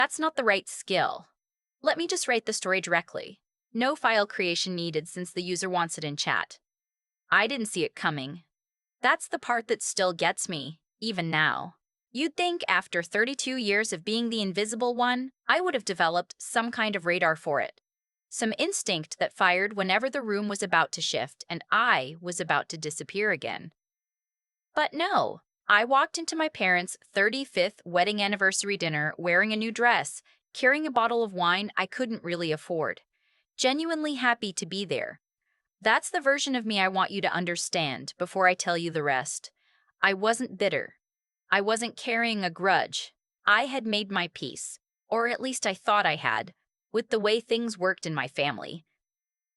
That's not the right skill. Let me just write the story directly. No file creation needed since the user wants it in chat. I didn't see it coming. That's the part that still gets me, even now. You'd think after 32 years of being the invisible one, I would have developed some kind of radar for it. Some instinct that fired whenever the room was about to shift and I was about to disappear again. But no, I walked into my parents' 35th wedding anniversary dinner wearing a new dress, carrying a bottle of wine I couldn't really afford, genuinely happy to be there. That's the version of me I want you to understand before I tell you the rest. I wasn't bitter. I wasn't carrying a grudge. I had made my peace, or at least I thought I had, with the way things worked in my family.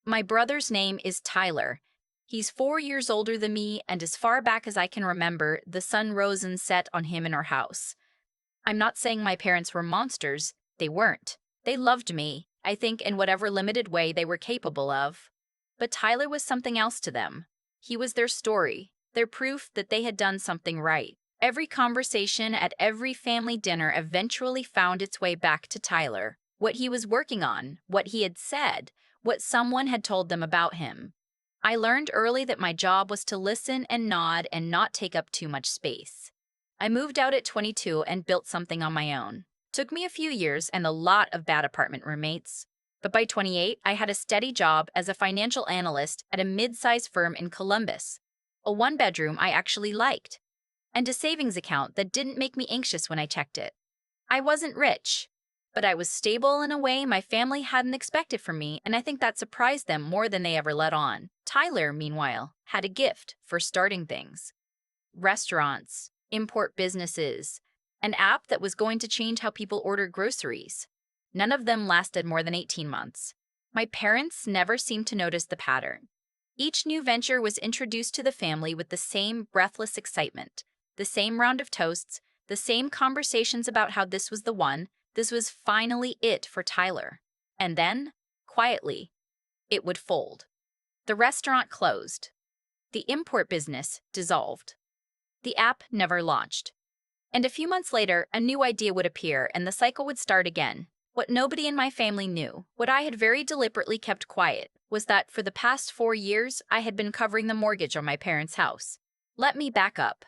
My brother's name is Tyler. He's 4 years older than me, and as far back as I can remember, the sun rose and set on him in our house. I'm not saying my parents were monsters. They weren't. They loved me, I think, in whatever limited way they were capable of. But Tyler was something else to them. He was their story, their proof that they had done something right. Every conversation at every family dinner eventually found its way back to Tyler, what he was working on, what he had said, what someone had told them about him. I learned early that my job was to listen and nod and not take up too much space. I moved out at 22 and built something on my own. Took me a few years and a lot of bad apartment roommates. But by 28, I had a steady job as a financial analyst at a mid-sized firm in Columbus, a one-bedroom I actually liked, and a savings account that didn't make me anxious when I checked it. I wasn't rich, but I was stable in a way my family hadn't expected from me, and I think that surprised them more than they ever let on. Tyler, meanwhile, had a gift for starting things. Restaurants, import businesses, an app that was going to change how people ordered groceries. None of them lasted more than 18 months. My parents never seemed to notice the pattern. Each new venture was introduced to the family with the same breathless excitement, the same round of toasts, the same conversations about how this was the one, this was finally it for Tyler. And then, quietly, it would fold. The restaurant closed. The import business dissolved. The app never launched. And a few months later, a new idea would appear and the cycle would start again. What nobody in my family knew, what I had very deliberately kept quiet, was that for the past 4 years, I had been covering the mortgage on my parents' house. Let me back up.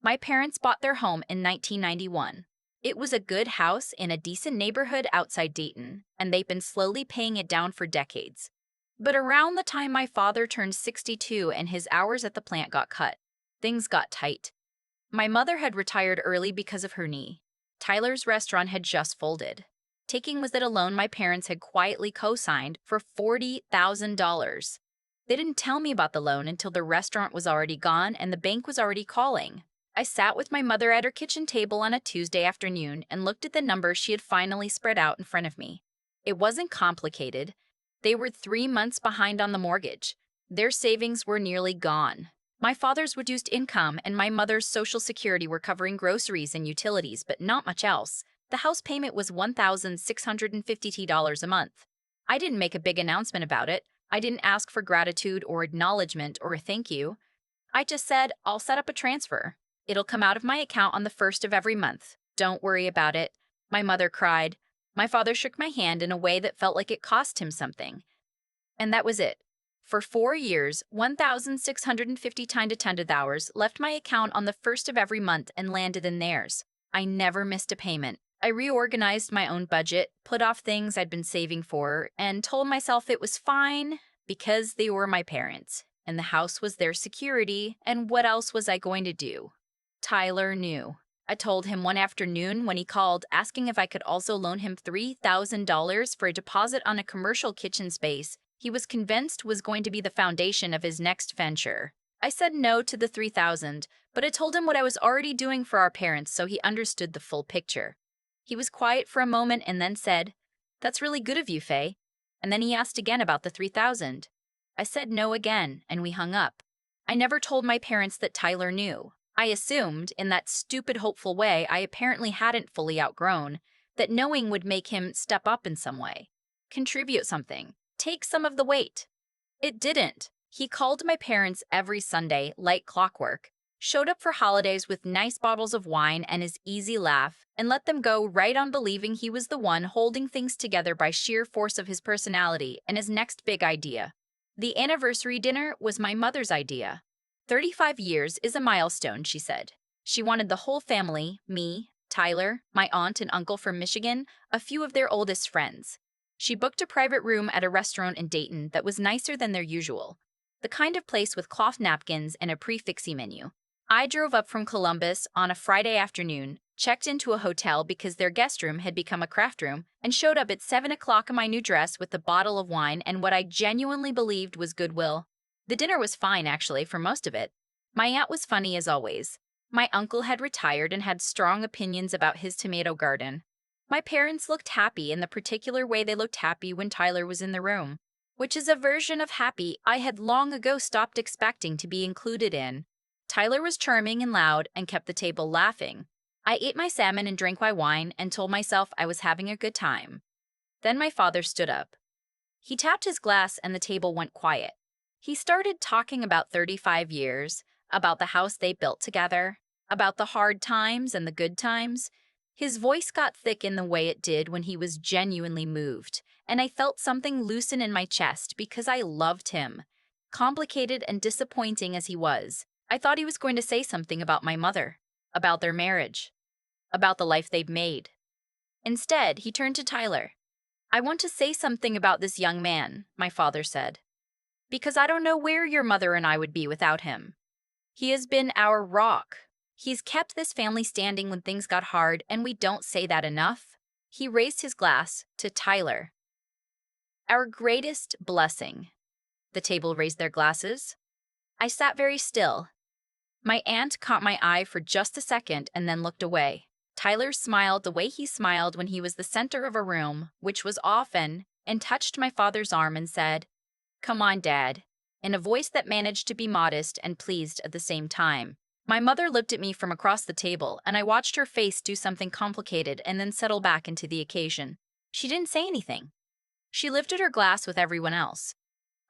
My parents bought their home in 1991. It was a good house in a decent neighborhood outside Dayton, and they'd been slowly paying it down for decades. But around the time my father turned 62 and his hours at the plant got cut, things got tight. My mother had retired early because of her knee. Tyler's restaurant had just folded. Taking with it a loan my parents had quietly co-signed for $40,000. They didn't tell me about the loan until the restaurant was already gone and the bank was already calling. I sat with my mother at her kitchen table on a Tuesday afternoon and looked at the numbers she had finally spread out in front of me. It wasn't complicated. They were 3 months behind on the mortgage. Their savings were nearly gone. My father's reduced income and my mother's Social Security were covering groceries and utilities, but not much else. The house payment was $1,650 a month. I didn't make a big announcement about it. I didn't ask for gratitude or acknowledgement or a thank you. I just said, I'll set up a transfer. It'll come out of my account on the first of every month. Don't worry about it. My mother cried. My father shook my hand in a way that felt like it cost him something. And that was it. For 4 years, 1,650 times attended hours left my account on the first of every month and landed in theirs. I never missed a payment. I reorganized my own budget, put off things I'd been saving for, and told myself it was fine because they were my parents, and the house was their security, and what else was I going to do? Tyler knew. I told him one afternoon when he called asking if I could also loan him $3,000 for a deposit on a commercial kitchen space he was convinced was going to be the foundation of his next venture. I said no to the $3,000, but I told him what I was already doing for our parents so he understood the full picture. He was quiet for a moment and then said, "That's really good of you, Faye." And then he asked again about the $3,000. I said no again, and we hung up. I never told my parents that Tyler knew. I assumed, in that stupid hopeful way I apparently hadn't fully outgrown, that knowing would make him step up in some way, contribute something, take some of the weight. It didn't. He called my parents every Sunday like clockwork. showed up for holidays with nice bottles of wine and his easy laugh, and let them go right on believing he was the one holding things together by sheer force of his personality and his next big idea. The anniversary dinner was my mother's idea. 35 years is a milestone, she said. She wanted the whole family, me, Tyler, my aunt and uncle from Michigan, a few of their oldest friends. She booked a private room at a restaurant in Dayton that was nicer than their usual, the kind of place with cloth napkins and a prix-fixe menu. I drove up from Columbus on a Friday afternoon, checked into a hotel because their guest room had become a craft room, and showed up at 7 o'clock in my new dress with a bottle of wine and what I genuinely believed was goodwill. The dinner was fine, actually, for most of it. My aunt was funny as always. My uncle had retired and had strong opinions about his tomato garden. My parents looked happy in the particular way they looked happy when Tyler was in the room, which is a version of happy I had long ago stopped expecting to be included in. Tyler was charming and loud and kept the table laughing. I ate my salmon and drank my wine and told myself I was having a good time. Then my father stood up. He tapped his glass and the table went quiet. He started talking about 35 years, about the house they built together, about the hard times and the good times. His voice got thick in the way it did when he was genuinely moved, and I felt something loosen in my chest because I loved him. Complicated and disappointing as he was, I thought he was going to say something about my mother, about their marriage, about the life they've made. Instead, he turned to Tyler. "I want to say something about this young man," my father said, "because I don't know where your mother and I would be without him. He has been our rock. He's kept this family standing when things got hard, and we don't say that enough." He raised his glass to Tyler. "Our greatest blessing." The table raised their glasses. I sat very still. My aunt caught my eye for just a second and then looked away. Tyler smiled the way he smiled when he was the center of a room, which was often, and touched my father's arm and said, "Come on, Dad," in a voice that managed to be modest and pleased at the same time. My mother looked at me from across the table, and I watched her face do something complicated and then settle back into the occasion. She didn't say anything. She lifted her glass with everyone else.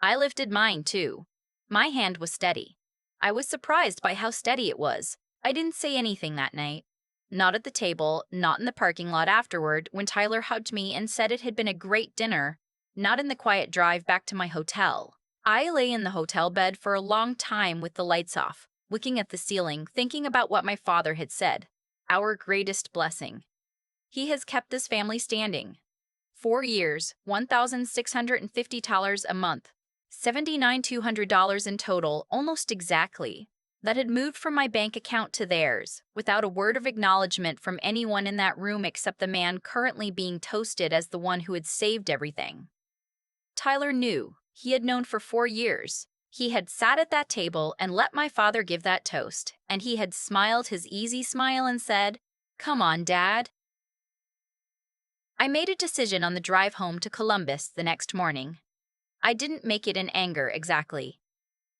I lifted mine, too. My hand was steady. I was surprised by how steady it was. I didn't say anything that night. Not at the table, not in the parking lot afterward when Tyler hugged me and said it had been a great dinner, not in the quiet drive back to my hotel. I lay in the hotel bed for a long time with the lights off, looking at the ceiling, thinking about what my father had said. Our greatest blessing. He has kept this family standing. 4 years, $1,650 a month, $79,200 in total, almost exactly. That had moved from my bank account to theirs, without a word of acknowledgement from anyone in that room except the man currently being toasted as the one who had saved everything. Tyler knew. He had known for 4 years. He had sat at that table and let my father give that toast, and he had smiled his easy smile and said, "Come on, Dad." I made a decision on the drive home to Columbus the next morning. I didn't make it in anger exactly.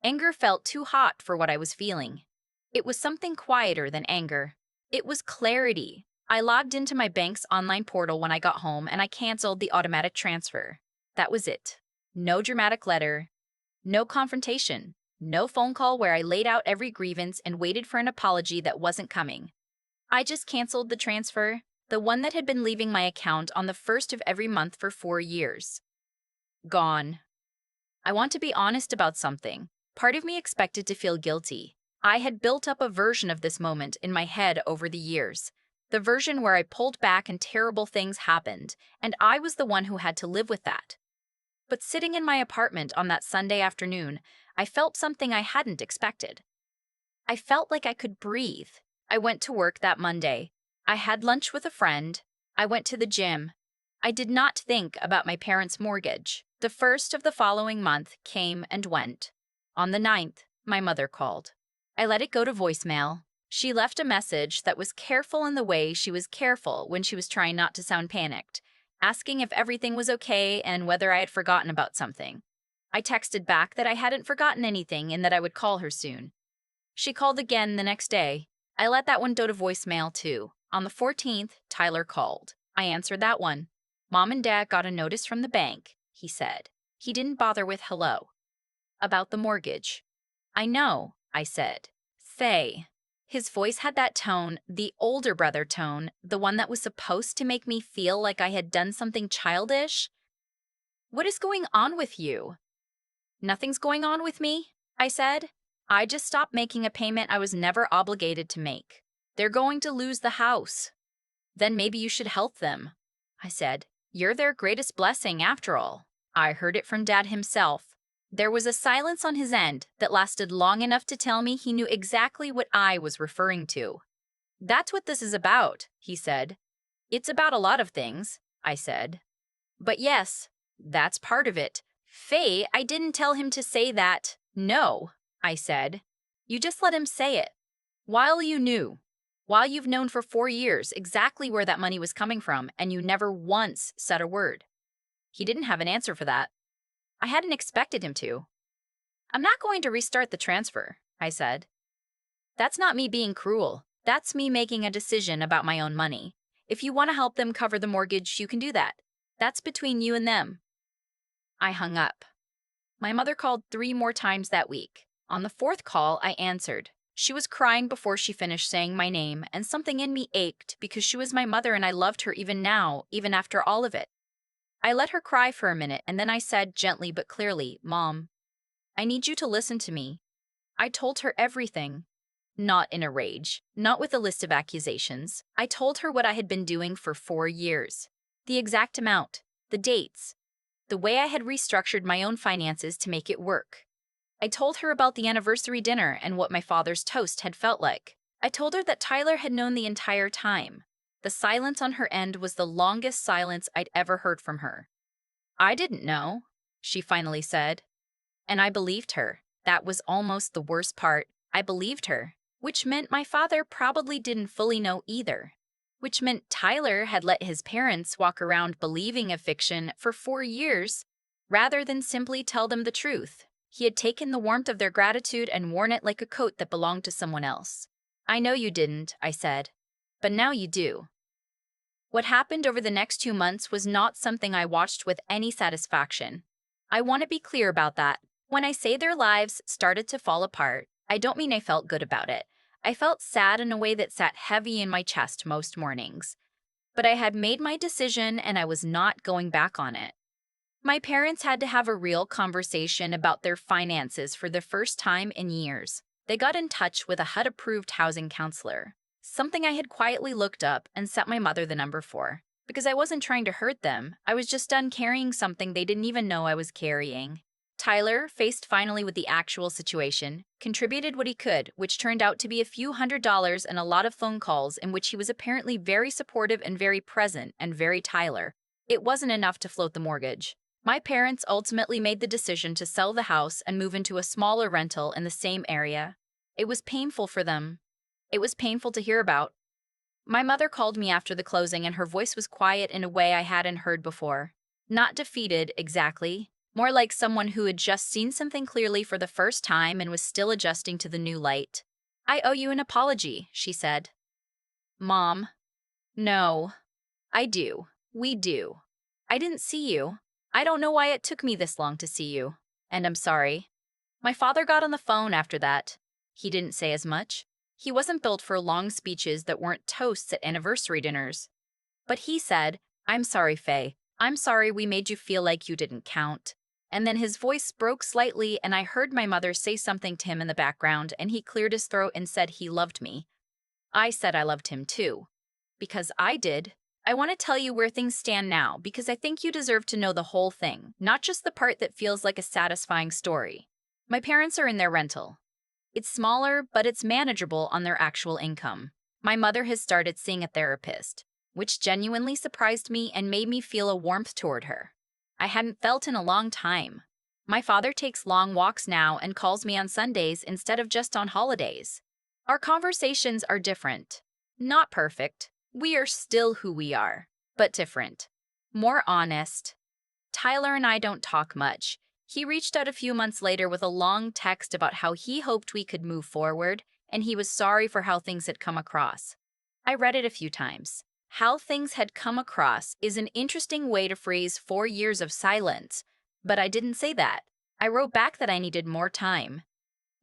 Anger felt too hot for what I was feeling. It was something quieter than anger. It was clarity. I logged into my bank's online portal when I got home and I canceled the automatic transfer. That was it. No dramatic letter. No confrontation. No phone call where I laid out every grievance and waited for an apology that wasn't coming. I just canceled the transfer, the one that had been leaving my account on the first of every month for 4 years. Gone. I want to be honest about something. Part of me expected to feel guilty. I had built up a version of this moment in my head over the years. The version where I pulled back and terrible things happened, and I was the one who had to live with that. But sitting in my apartment on that Sunday afternoon, I felt something I hadn't expected. I felt like I could breathe. I went to work that Monday. I had lunch with a friend. I went to the gym. I did not think about my parents' mortgage. The first of the following month came and went. On the 9th, my mother called. I let it go to voicemail. She left a message that was careful in the way she was careful when she was trying not to sound panicked, asking if everything was okay and whether I had forgotten about something. I texted back that I hadn't forgotten anything and that I would call her soon. She called again the next day. I let that one go to voicemail too. On the 14th, Tyler called. I answered that one. "Mom and Dad got a notice from the bank," he said. He didn't bother with hello. "About the mortgage." "I know," I said. Faye. His voice had that tone, the older brother tone, the one that was supposed to make me feel like I had done something childish. What is going on with you? Nothing's going on with me, I said. I just stopped making a payment I was never obligated to make. They're going to lose the house. Then maybe you should help them, I said. You're their greatest blessing after all. I heard it from Dad himself. There was a silence on his end that lasted long enough to tell me he knew exactly what I was referring to. That's what this is about, he said. It's about a lot of things, I said. But yes, that's part of it. Faye, I didn't tell him to say that. No, I said. You just let him say it. While you knew. While you've known for 4 years exactly where that money was coming from, and you never once said a word. He didn't have an answer for that. I hadn't expected him to. I'm not going to restart the transfer, I said. That's not me being cruel. That's me making a decision about my own money. If you want to help them cover the mortgage, you can do that. That's between you and them. I hung up. My mother called 3 more times that week. On the 4th call, I answered. She was crying before she finished saying my name, and something in me ached because she was my mother and I loved her even now, even after all of it. I let her cry for a minute, and then I said gently but clearly, Mom, I need you to listen to me. I told her everything. Not in a rage, not with a list of accusations. I told her what I had been doing for 4 years. The exact amount, the dates, the way I had restructured my own finances to make it work. I told her about the anniversary dinner and what my father's toast had felt like. I told her that Tyler had known the entire time. The silence on her end was the longest silence I'd ever heard from her. I didn't know, she finally said. And I believed her. That was almost the worst part. I believed her, which meant my father probably didn't fully know either. Which meant Tyler had let his parents walk around believing a fiction for 4 years rather than simply tell them the truth. He had taken the warmth of their gratitude and worn it like a coat that belonged to someone else. I know you didn't, I said, but now you do. What happened over the next 2 months was not something I watched with any satisfaction. I want to be clear about that. When I say their lives started to fall apart, I don't mean I felt good about it. I felt sad in a way that sat heavy in my chest most mornings. But I had made my decision and I was not going back on it. My parents had to have a real conversation about their finances for the first time in years. They got in touch with a HUD-approved housing counselor, something I had quietly looked up and set my mother the number for. Because I wasn't trying to hurt them, I was just done carrying something they didn't even know I was carrying. Tyler, faced finally with the actual situation, contributed what he could, which turned out to be a few $100s and a lot of phone calls in which he was apparently very supportive and very present and very Tyler. It wasn't enough to float the mortgage. My parents ultimately made the decision to sell the house and move into a smaller rental in the same area. It was painful for them. It was painful to hear about. My mother called me after the closing and her voice was quiet in a way I hadn't heard before. Not defeated, exactly. More like someone who had just seen something clearly for the first time and was still adjusting to the new light. I owe you an apology, she said. Mom. No. I do. We do. I didn't see you. I don't know why it took me this long to see you. And I'm sorry. My father got on the phone after that. He didn't say as much. He wasn't built for long speeches that weren't toasts at anniversary dinners. But he said, I'm sorry, Faye. I'm sorry we made you feel like you didn't count. And then his voice broke slightly and I heard my mother say something to him in the background and he cleared his throat and said he loved me. I said I loved him too. Because I did. I want to tell you where things stand now because I think you deserve to know the whole thing, not just the part that feels like a satisfying story. My parents are in their rental. It's smaller, but it's manageable on their actual income. My mother has started seeing a therapist, which genuinely surprised me and made me feel a warmth toward her I hadn't felt in a long time. My father takes long walks now and calls me on Sundays instead of just on holidays. Our conversations are different. Not perfect. We are still who we are, but different. More honest. Tyler and I don't talk much. He reached out a few months later with a long text about how he hoped we could move forward, and he was sorry for how things had come across. I read it a few times. How things had come across is an interesting way to phrase 4 years of silence, but I didn't say that. I wrote back that I needed more time.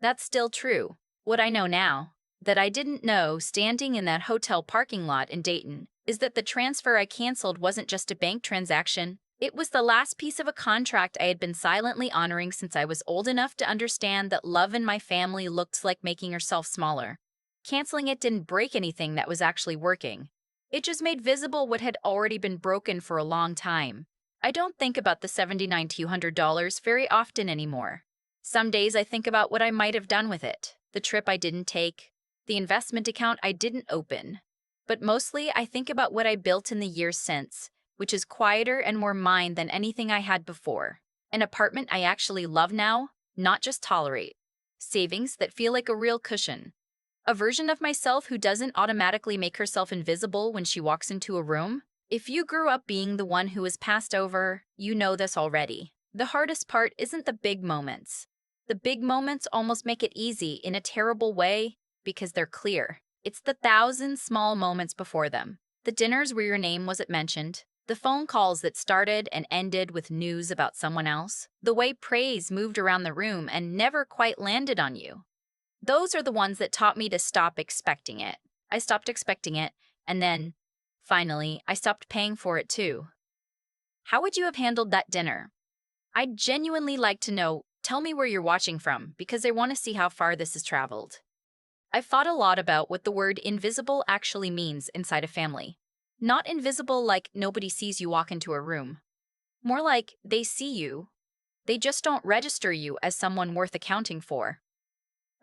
That's still true. What I know now, that I didn't know standing in that hotel parking lot in Dayton, is that the transfer I canceled wasn't just a bank transaction. It was the last piece of a contract I had been silently honoring since I was old enough to understand that love in my family looked like making yourself smaller. Canceling it didn't break anything that was actually working. It just made visible what had already been broken for a long time. I don't think about the $79,200 very often anymore. Some days I think about what I might have done with it, the trip I didn't take, the investment account I didn't open. But mostly I think about what I built in the years since, which is quieter and more mine than anything I had before. An apartment I actually love now, not just tolerate. Savings that feel like a real cushion. A version of myself who doesn't automatically make herself invisible when she walks into a room. If you grew up being the one who was passed over, you know this already. The hardest part isn't the big moments. The big moments almost make it easy in a terrible way because they're clear. It's the thousand small moments before them. The dinners where your name wasn't mentioned. The phone calls that started and ended with news about someone else. The way praise moved around the room and never quite landed on you. Those are the ones that taught me to stop expecting it. I stopped expecting it, and then, finally, I stopped paying for it too. How would you have handled that dinner? I'd genuinely like to know. Tell me where you're watching from, because I want to see how far this has traveled. I've thought a lot about what the word invisible actually means inside a family. Not invisible like nobody sees you walk into a room. More like they see you. They just don't register you as someone worth accounting for.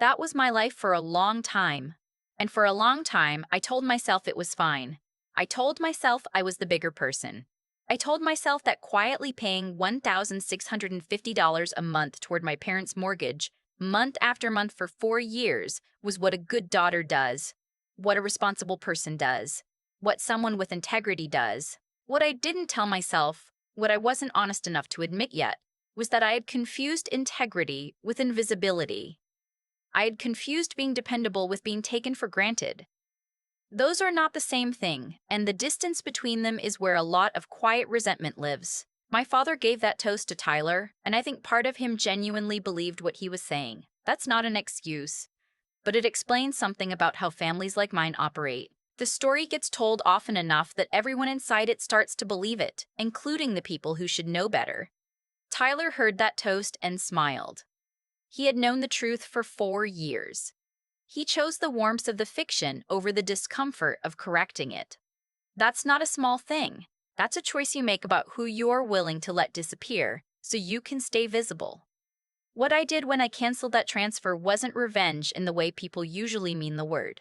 That was my life for a long time. And for a long time, I told myself it was fine. I told myself I was the bigger person. I told myself that quietly paying $1,650 a month toward my parents' mortgage, month after month for 4 years, was what a good daughter does, what a responsible person does, what someone with integrity does. What I didn't tell myself, what I wasn't honest enough to admit yet, was that I had confused integrity with invisibility. I had confused being dependable with being taken for granted. Those are not the same thing, and the distance between them is where a lot of quiet resentment lives. My father gave that toast to Tyler, and I think part of him genuinely believed what he was saying. That's not an excuse, but it explains something about how families like mine operate. The story gets told often enough that everyone inside it starts to believe it, including the people who should know better. Tyler heard that toast and smiled. He had known the truth for 4 years. He chose the warmth of the fiction over the discomfort of correcting it. That's not a small thing. That's a choice you make about who you're willing to let disappear so you can stay visible. What I did when I canceled that transfer wasn't revenge in the way people usually mean the word.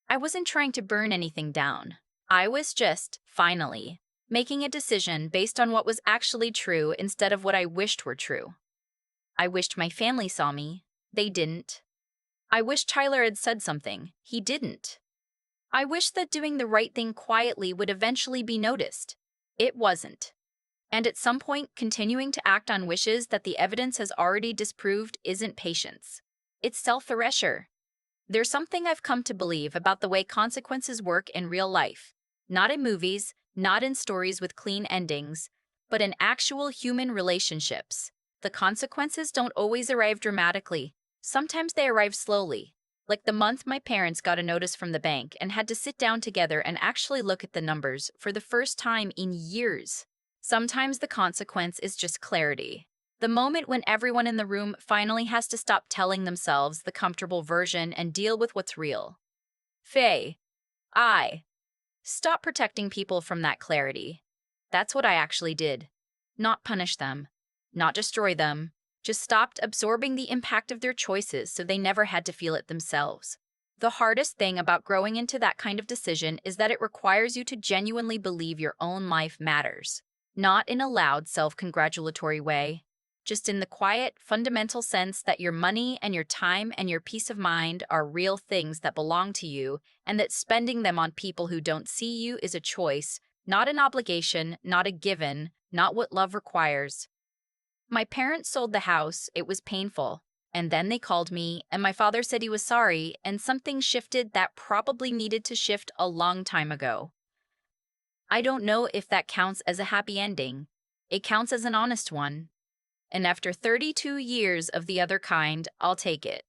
I wasn't trying to burn anything down. I was just, finally, making a decision based on what was actually true instead of what I wished were true. I wished my family saw me. They didn't. I wish Tyler had said something. He didn't. I wish that doing the right thing quietly would eventually be noticed. It wasn't. And at some point, continuing to act on wishes that the evidence has already disproved isn't patience. It's self-erasure. There's something I've come to believe about the way consequences work in real life. Not in movies, not in stories with clean endings, but in actual human relationships. The consequences don't always arrive dramatically. Sometimes they arrive slowly, like the month my parents got a notice from the bank and had to sit down together and actually look at the numbers for the first time in years. Sometimes the consequence is just clarity. The moment when everyone in the room finally has to stop telling themselves the comfortable version and deal with what's real. Faye, stop protecting people from that clarity. That's what I actually did. Not punish them. Not destroy them. Just stopped absorbing the impact of their choices so they never had to feel it themselves. The hardest thing about growing into that kind of decision is that it requires you to genuinely believe your own life matters. Not in a loud, self-congratulatory way, just in the quiet, fundamental sense that your money and your time and your peace of mind are real things that belong to you, and that spending them on people who don't see you is a choice, not an obligation, not a given, not what love requires. My parents sold the house, it was painful, and then they called me, and my father said he was sorry, and something shifted that probably needed to shift a long time ago. I don't know if that counts as a happy ending. It counts as an honest one. And after 32 years of the other kind, I'll take it.